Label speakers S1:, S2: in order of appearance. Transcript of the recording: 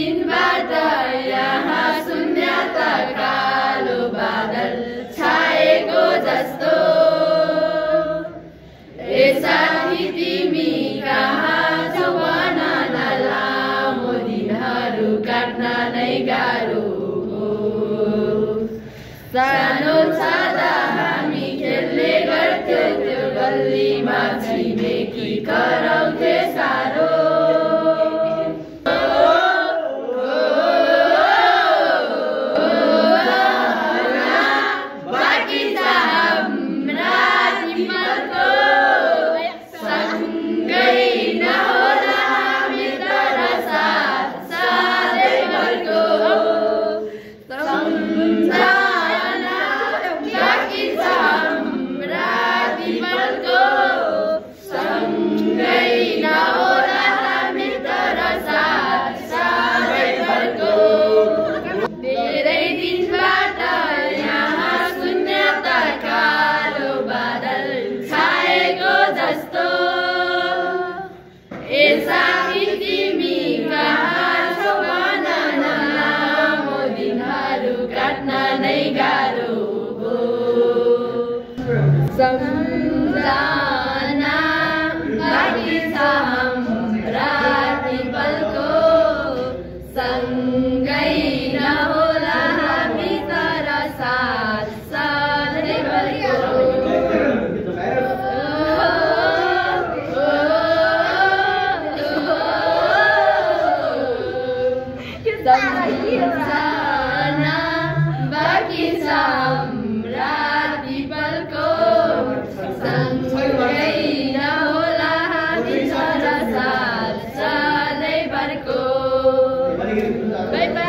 S1: दिनबाट यहाँ शून्यता कालो बादल छाएको जस्तो। ए साथी तिमी कहाँ छौ भन न, लामो दिनहरू काट्न नै गाह्रो हो। सानो छँदा हामी खेल्ने गर्थ्यौ त्यो गल्लीमा, छिमेकी कराउँथे साह्रो। साथी तिमी कहाँ छौ भन न, लामो दिनहरू काट्न नै गाह्रो हो। सम्झना बाँकी छ हाम्रा ती पलको, सँगै नहोला हामी तर साथ सधैँभरको। सम्झना बाँकी छ हाम्रा ती पलको, सँगै नहोला हामी तर साथ सधैँभरको। By by.